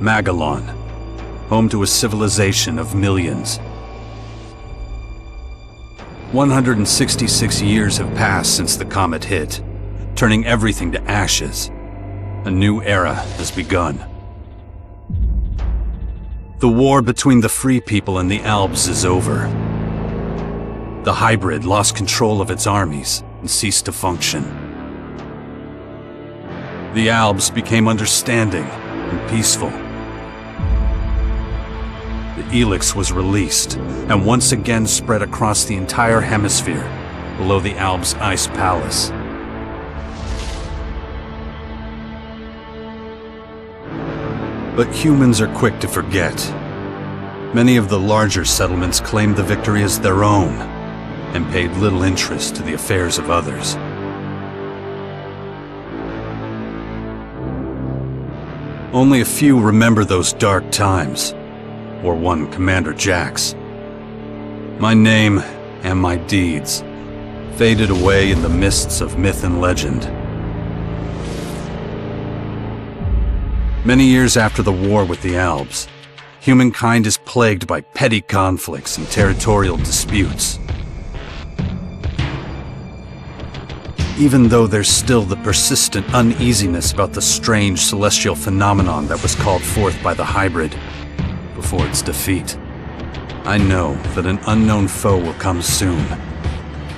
Magellan, home to a civilization of millions. 166 years have passed since the comet hit, turning everything to ashes. A new era has begun. The war between the free people and the Alps is over. The hybrid lost control of its armies and ceased to function. The Alps became understanding and peaceful. The ELEX was released and once again spread across the entire hemisphere below the Alps ice palace. But humans are quick to forget. Many of the larger settlements claimed the victory as their own and paid little interest to the affairs of others. Only a few remember those dark times, or one Commander Jax. My name and my deeds faded away in the mists of myth and legend. Many years after the war with the Alps, humankind is plagued by petty conflicts and territorial disputes. Even though there's still the persistent uneasiness about the strange celestial phenomenon that was called forth by the hybrid before its defeat, I know that an unknown foe will come soon.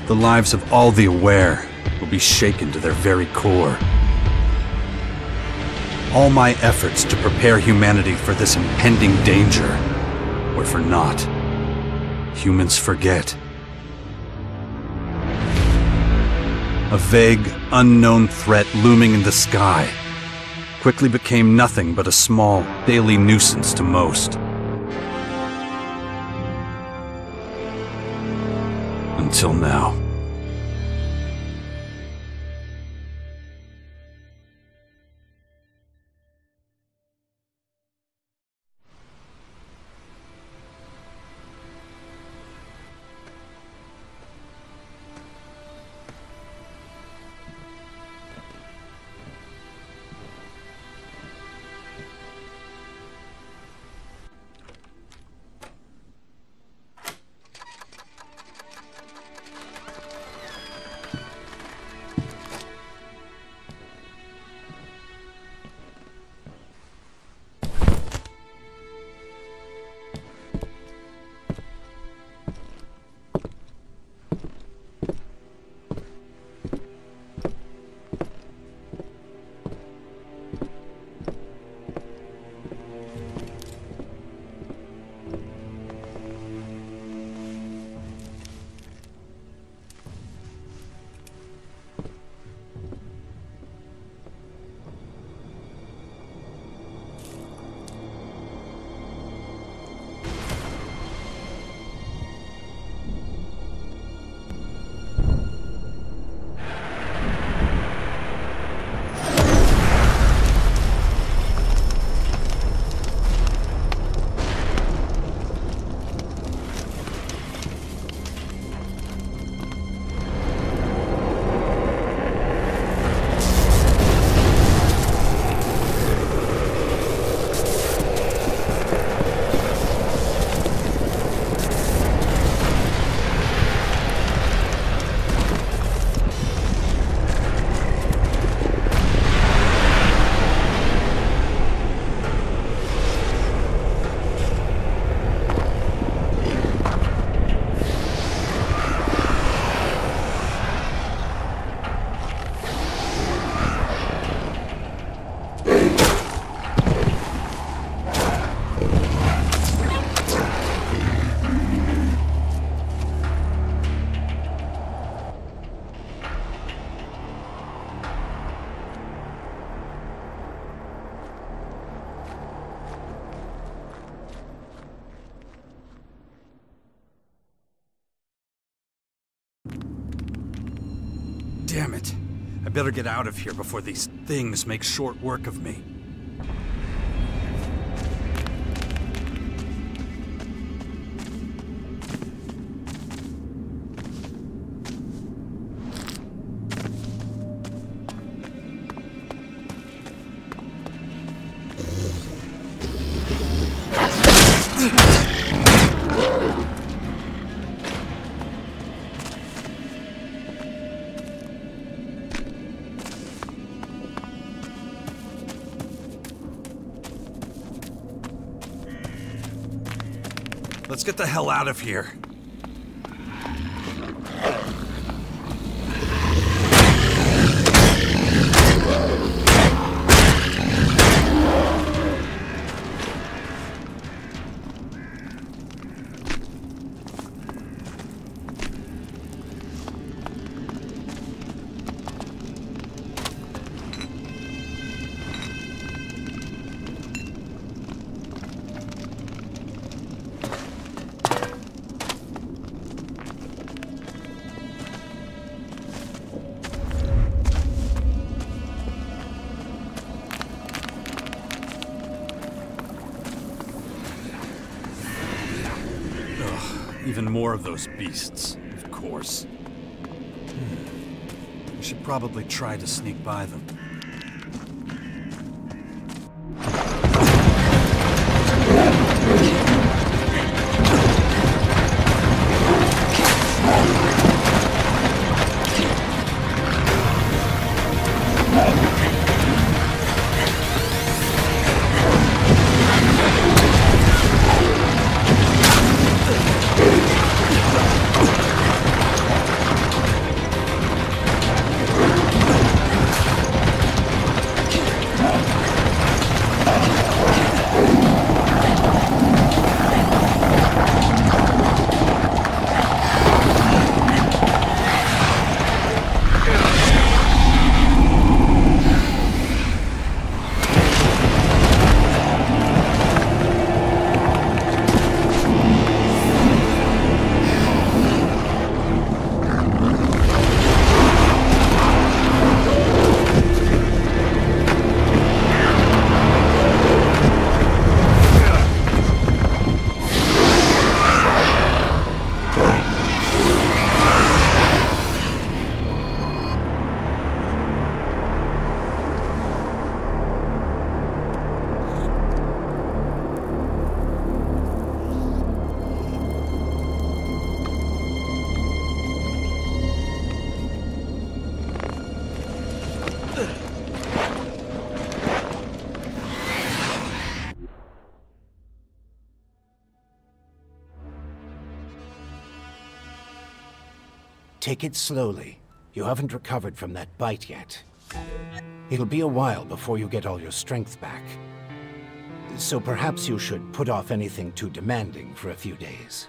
The lives of all the aware will be shaken to their very core. All my efforts to prepare humanity for this impending danger were for naught. Humans forget. A vague, unknown threat looming in the sky quickly became nothing but a small, daily nuisance to most. Until now. Damn it. I better get out of here before these things make short work of me. Let's get the hell out of here. Even more of those beasts, of course. I should probably try to sneak by them. Take it slowly. You haven't recovered from that bite yet. It'll be a while before you get all your strength back. So perhaps you should put off anything too demanding for a few days.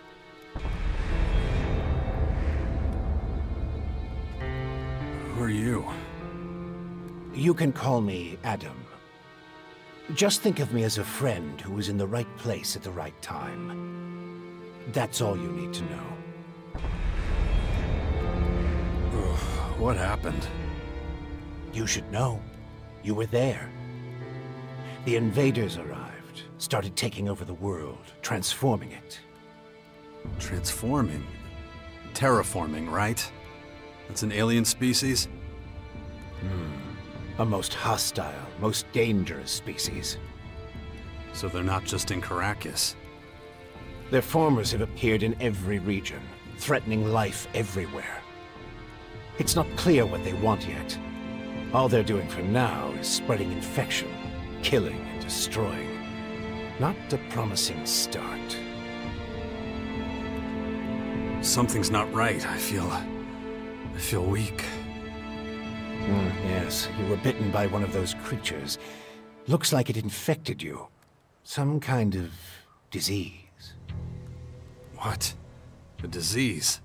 Who are you? You can call me Adam. Just think of me as a friend who was in the right place at the right time. That's all you need to know. What happened? You should know. You were there. The invaders arrived, started taking over the world, transforming it. Transforming? Terraforming, right? That's an alien species? A most hostile, most dangerous species. So they're not just in Caracas. Their formers have appeared in every region, threatening life everywhere. It's not clear what they want yet. All they're doing for now is spreading infection, killing and destroying. Not a promising start. Something's not right. I feel weak. Yes, you were bitten by one of those creatures. Looks like it infected you. Some kind of disease. What? A disease?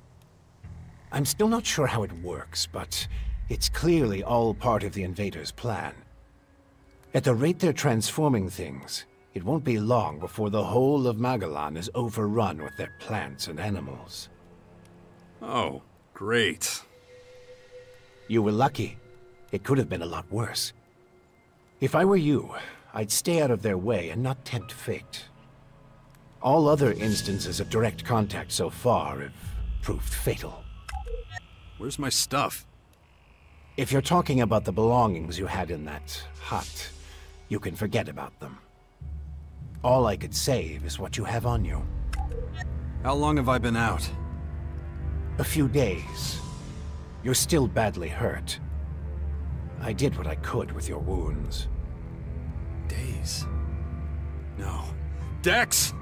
I'm still not sure how it works, but it's clearly all part of the invaders' plan. At the rate they're transforming things, it won't be long before the whole of Magellan is overrun with their plants and animals. Oh, great. You were lucky. It could have been a lot worse. If I were you, I'd stay out of their way and not tempt fate. All other instances of direct contact so far have proved fatal. Where's my stuff? If you're talking about the belongings you had in that hut, you can forget about them. All I could save is what you have on you. How long have I been out? A few days. You're still badly hurt. I did what I could with your wounds. Days? No. Dex!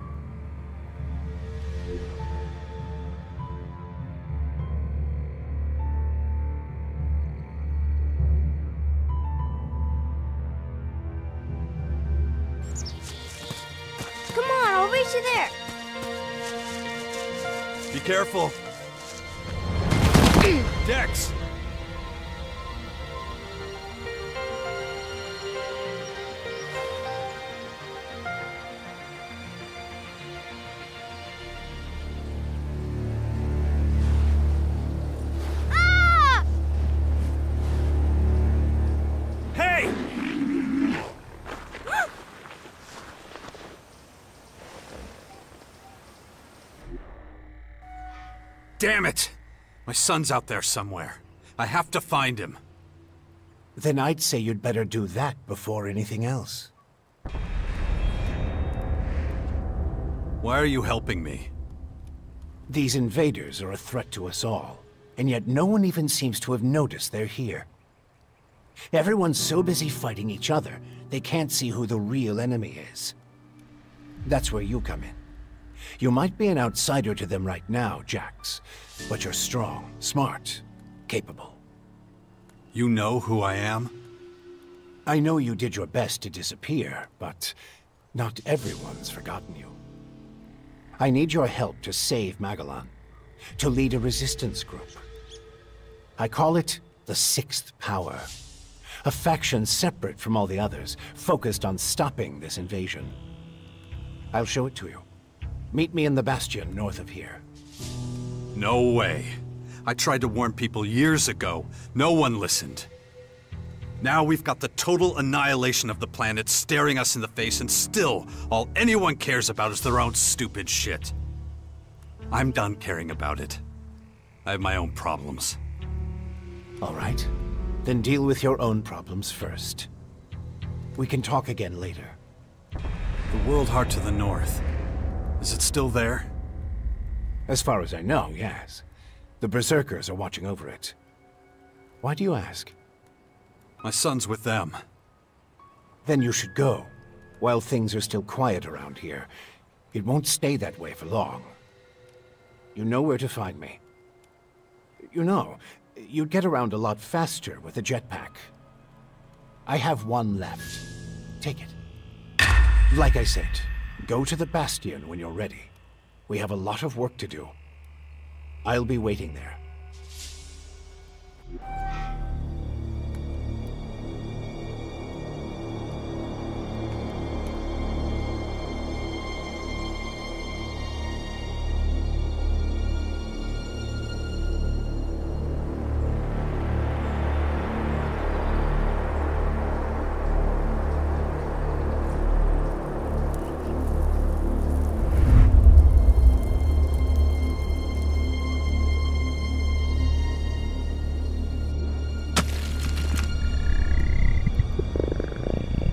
Come on, I'll reach you there. Be careful. Dex! Ah! Hey! Damn it! My son's out there somewhere. I have to find him. Then I'd say you'd better do that before anything else. Why are you helping me? These invaders are a threat to us all, and yet no one even seems to have noticed they're here. Everyone's so busy fighting each other, they can't see who the real enemy is. That's where you come in. You might be an outsider to them right now, Jax, but you're strong, smart, capable. You know who I am? I know you did your best to disappear, but not everyone's forgotten you. I need your help to save Magellan, to lead a resistance group. I call it the Sixth Power, a faction separate from all the others, focused on stopping this invasion. I'll show it to you. Meet me in the Bastion north of here. No way. I tried to warn people years ago. No one listened. Now we've got the total annihilation of the planet staring us in the face, and still, all anyone cares about is their own stupid shit. I'm done caring about it. I have my own problems. All right. Then deal with your own problems first. We can talk again later. The World Heart to the north. Is it still there? As far as I know, yes. The Berserkers are watching over it. Why do you ask? My son's with them. Then you should go, while things are still quiet around here. It won't stay that way for long. You know where to find me. You know, you'd get around a lot faster with a jetpack. I have one left. Take it. Like I said, go to the Bastion when you're ready. We have a lot of work to do. I'll be waiting there.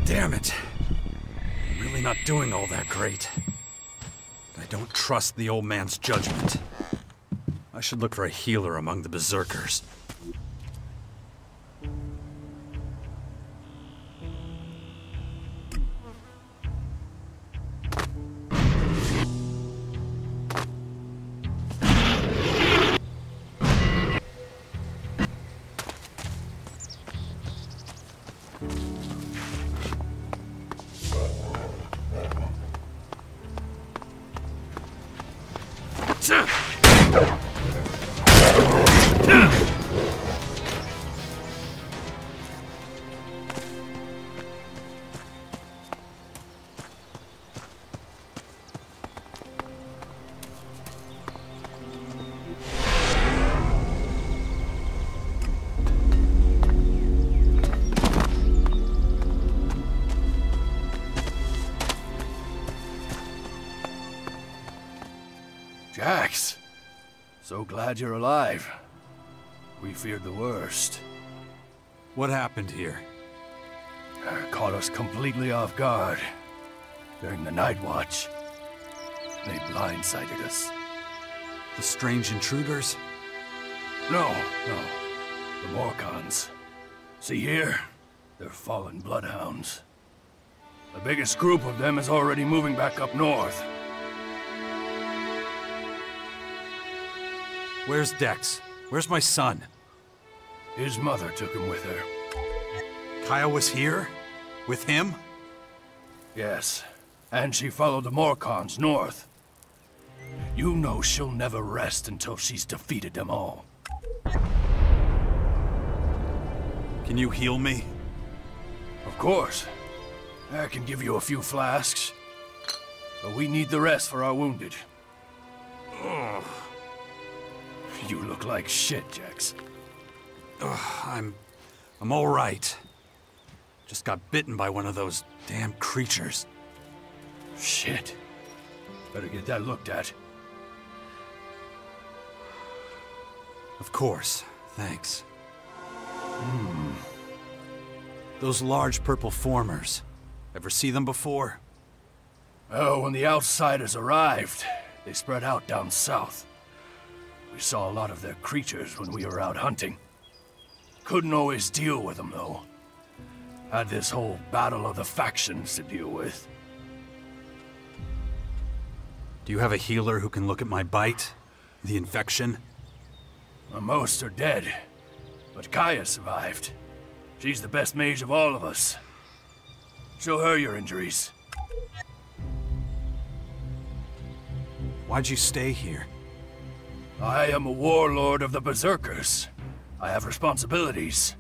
Damn it. I'm really not doing all that great. I don't trust the old man's judgment. I should look for a healer among the Berserkers. Jax, so glad you're alive. We feared the worst. What happened here? Caught us completely off guard during the night watch. They blindsided us. The strange intruders? No. The Morcons. See here? They're fallen bloodhounds. The biggest group of them is already moving back up north. Where's Dex? Where's my son? His mother took him with her. Kaya was here? With him? Yes, and she followed the Morcons north. You know she'll never rest until she's defeated them all. Can you heal me? Of course. I can give you a few flasks. But we need the rest for our wounded. Ugh. You look like shit, Jax. I'm all right. Just got bitten by one of those damn creatures. Shit. Better get that looked at. Of course. Thanks. Those large purple formers. Ever see them before? Oh, when the outsiders arrived, they spread out down south. We saw a lot of their creatures when we were out hunting. Couldn't always deal with them, though. Had this whole battle of the factions to deal with. Do you have a healer who can look at my bite? The infection? Most are dead, but Kaya survived. She's the best mage of all of us. Show her your injuries. Why'd you stay here? I am a warlord of the Berserkers. I have responsibilities.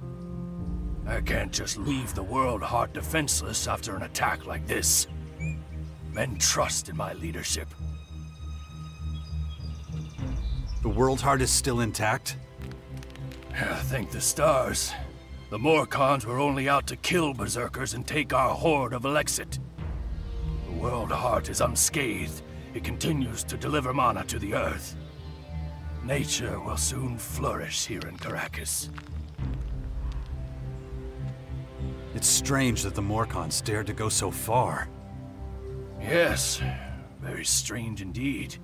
I can't just leave the world heart defenseless after an attack like this. Men trust in my leadership. The world heart is still intact? Thank the stars. The Morcons were only out to kill Berserkers and take our horde of ELEX II. The world heart is unscathed. It continues to deliver mana to the earth. Nature will soon flourish here in Caracas. It's strange that the Morcons dared to go so far. Yes, very strange indeed.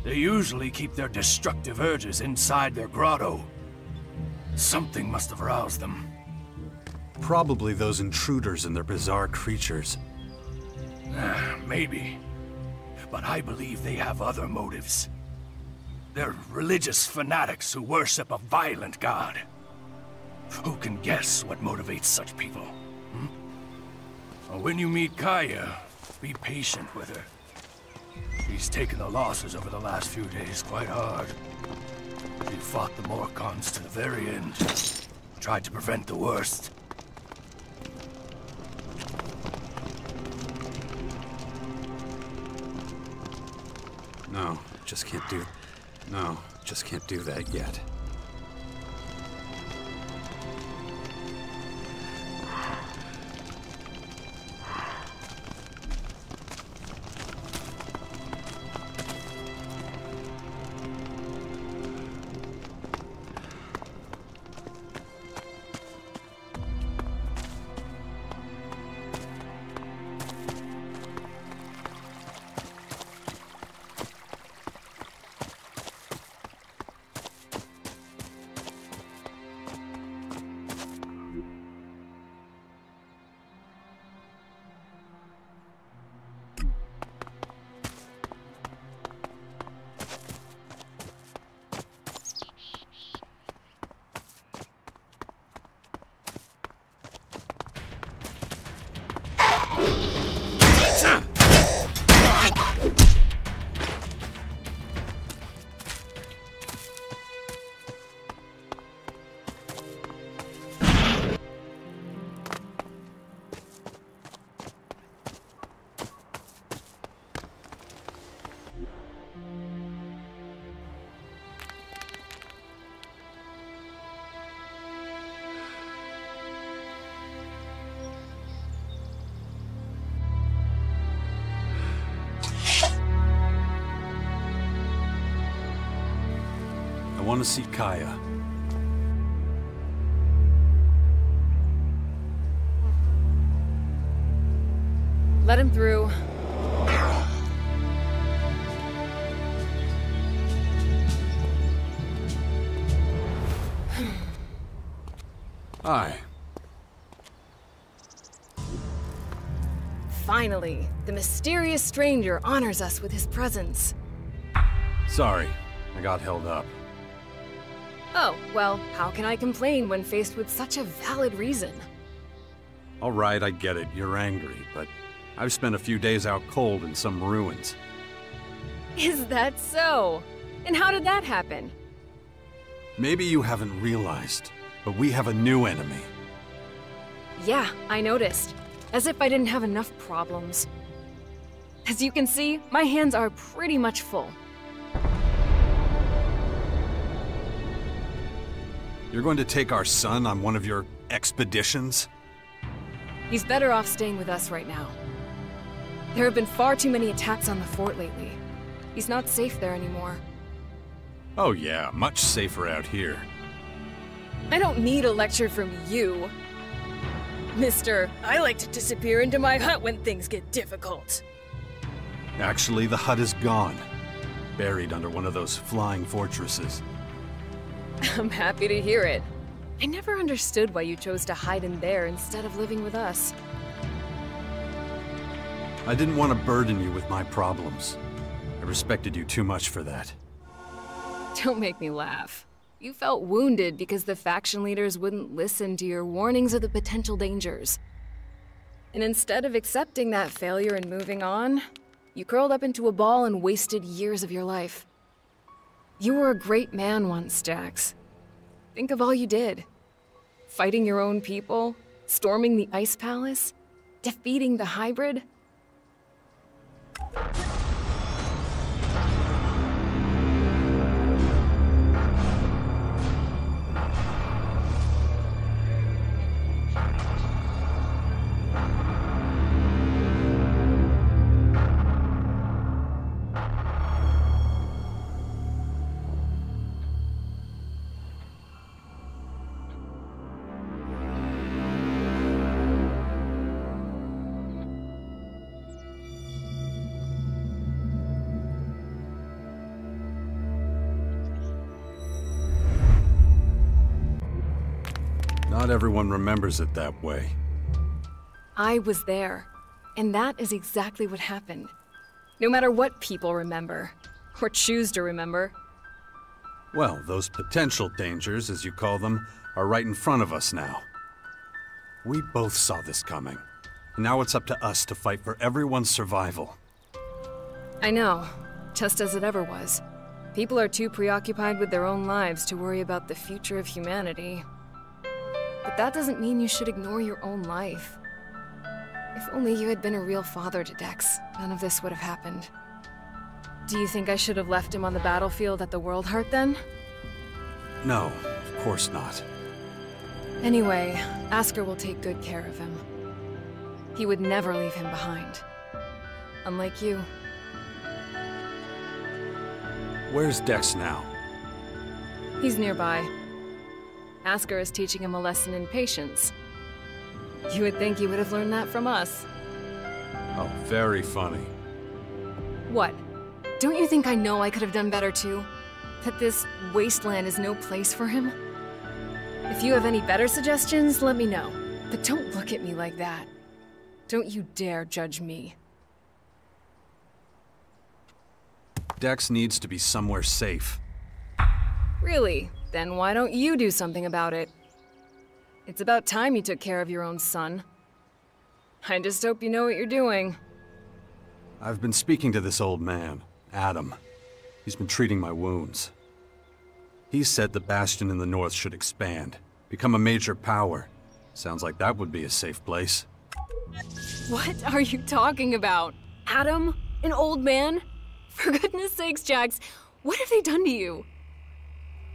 They usually keep their destructive urges inside their grotto. Something must have roused them. Probably those intruders and their bizarre creatures. Maybe. But I believe they have other motives. They're religious fanatics who worship a violent god. Who can guess what motivates such people? Well, when you meet Kaya, be patient with her. She's taken the losses over the last few days quite hard. She fought the Morcons to the very end. Tried to prevent the worst. No, just can't do... No, just can't do that yet. want to see Kaya. Let him through. Hi. Finally, the mysterious stranger honors us with his presence. Sorry, I got held up. Oh, well, how can I complain when faced with such a valid reason? All right, I get it, you're angry, but I've spent a few days out cold in some ruins. Is that so? And how did that happen? Maybe you haven't realized, but we have a new enemy. Yeah, I noticed. As if I didn't have enough problems. As you can see, my hands are pretty much full. You're going to take our son on one of your expeditions? He's better off staying with us right now. There have been far too many attacks on the fort lately. He's not safe there anymore. Oh yeah, much safer out here. I don't need a lecture from you. Mister, I like to disappear into my hut when things get difficult. Actually, the hut is gone. Buried under one of those flying fortresses. I'm happy to hear it. I never understood why you chose to hide in there instead of living with us. I didn't want to burden you with my problems. I respected you too much for that. Don't make me laugh. You felt wounded because the faction leaders wouldn't listen to your warnings of the potential dangers. And instead of accepting that failure and moving on, you curled up into a ball and wasted years of your life. You were a great man once, Jax. Think of all you did. Fighting your own people, storming the Ice Palace, defeating the hybrid. Not everyone remembers it that way. I was there, and that is exactly what happened. No matter what people remember, or choose to remember. Well, those potential dangers, as you call them, are right in front of us now. We both saw this coming. And now it's up to us to fight for everyone's survival. I know, just as it ever was. People are too preoccupied with their own lives to worry about the future of humanity. But that doesn't mean you should ignore your own life. If only you had been a real father to Dex, none of this would have happened. Do you think I should have left him on the battlefield at the World Heart then? No, of course not. Anyway, Asker will take good care of him. He would never leave him behind. Unlike you. Where's Dex now? He's nearby. Asker is teaching him a lesson in patience. You would think he would have learned that from us. Oh, very funny. What? Don't you think I know I could have done better too? That this wasteland is no place for him? If you have any better suggestions, let me know. But don't look at me like that. Don't you dare judge me. Dex needs to be somewhere safe. Really? Then why don't you do something about it? It's about time you took care of your own son. I just hope you know what you're doing. I've been speaking to this old man, Adam. He's been treating my wounds. He said the Bastion in the north should expand, become a major power. Sounds like that would be a safe place. What are you talking about? Adam? An old man? For goodness sakes, Jax, what have they done to you?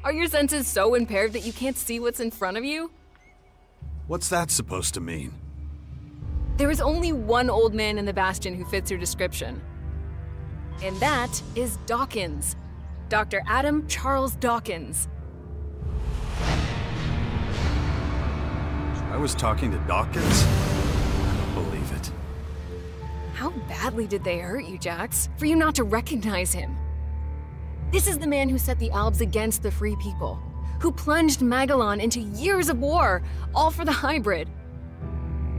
Are your senses so impaired that you can't see what's in front of you? What's that supposed to mean? There is only one old man in the Bastion who fits your description. And that is Dawkins. Dr. Adam Charles Dawkins. was talking to Dawkins? I don't believe it. How badly did they hurt you, Jax, for you not to recognize him? This is the man who set the Albs against the Free People, who plunged Magellan into years of war, all for the hybrid.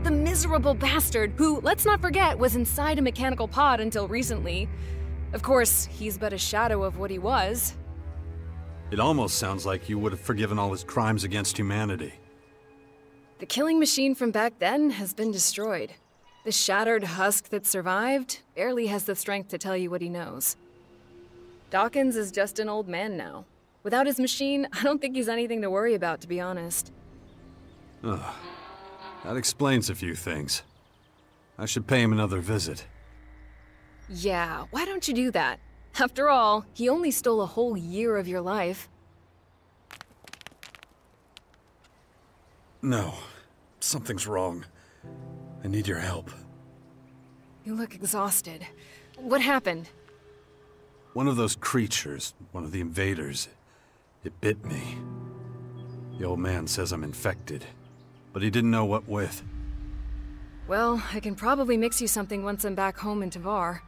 The miserable bastard who, let's not forget, was inside a mechanical pod until recently. Of course, he's but a shadow of what he was. It almost sounds like you would have forgiven all his crimes against humanity. The killing machine from back then has been destroyed. The shattered husk that survived barely has the strength to tell you what he knows. Dawkins is just an old man now. Without his machine, I don't think he's anything to worry about, to be honest. Ugh. That explains a few things. I should pay him another visit. Yeah, why don't you do that? After all, he only stole a whole year of your life. No. Something's wrong. I need your help. You look exhausted. What happened? One of those creatures, one of the invaders, it bit me. The old man says I'm infected, but he didn't know what with. Well, I can probably mix you something once I'm back home in Tavar.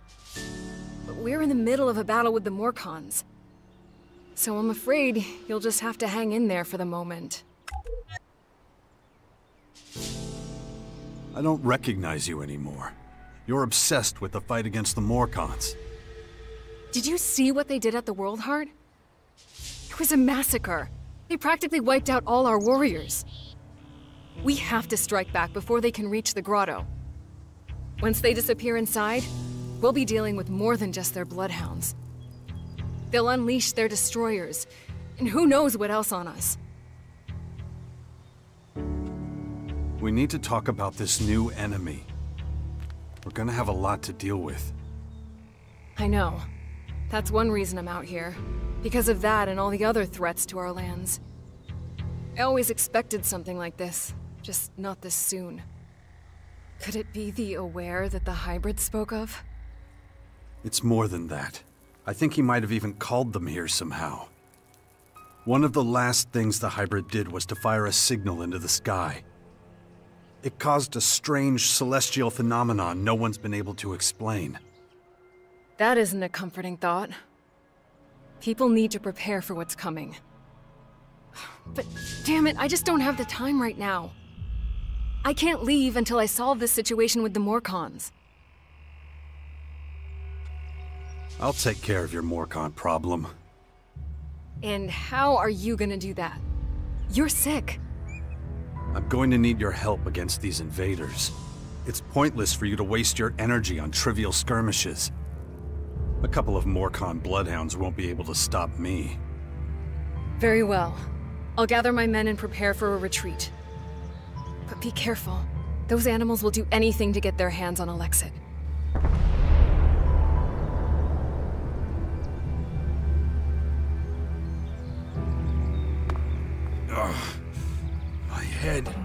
But we're in the middle of a battle with the Morcons. So I'm afraid you'll just have to hang in there for the moment. I don't recognize you anymore. You're obsessed with the fight against the Morcons. Did you see what they did at the World Heart? It was a massacre. They practically wiped out all our warriors. We have to strike back before they can reach the grotto. Once they disappear inside, we'll be dealing with more than just their bloodhounds. They'll unleash their destroyers, and who knows what else on us. We need to talk about this new enemy. We're gonna have a lot to deal with. I know. That's one reason I'm out here. Because of that and all the other threats to our lands. I always expected something like this, just not this soon. Could it be the Aware that the hybrid spoke of? It's more than that. I think he might have even called them here somehow. One of the last things the hybrid did was to fire a signal into the sky. It caused a strange celestial phenomenon no one's been able to explain. That isn't a comforting thought. People need to prepare for what's coming. But damn it, I just don't have the time right now. I can't leave until I solve this situation with the Morcons. I'll take care of your Morcon problem. And how are you gonna do that? You're sick. I'm going to need your help against these invaders. It's pointless for you to waste your energy on trivial skirmishes. A couple of Morcon bloodhounds won't be able to stop me. Very well. I'll gather my men and prepare for a retreat. But be careful. Those animals will do anything to get their hands on Alexit. Ugh. My head.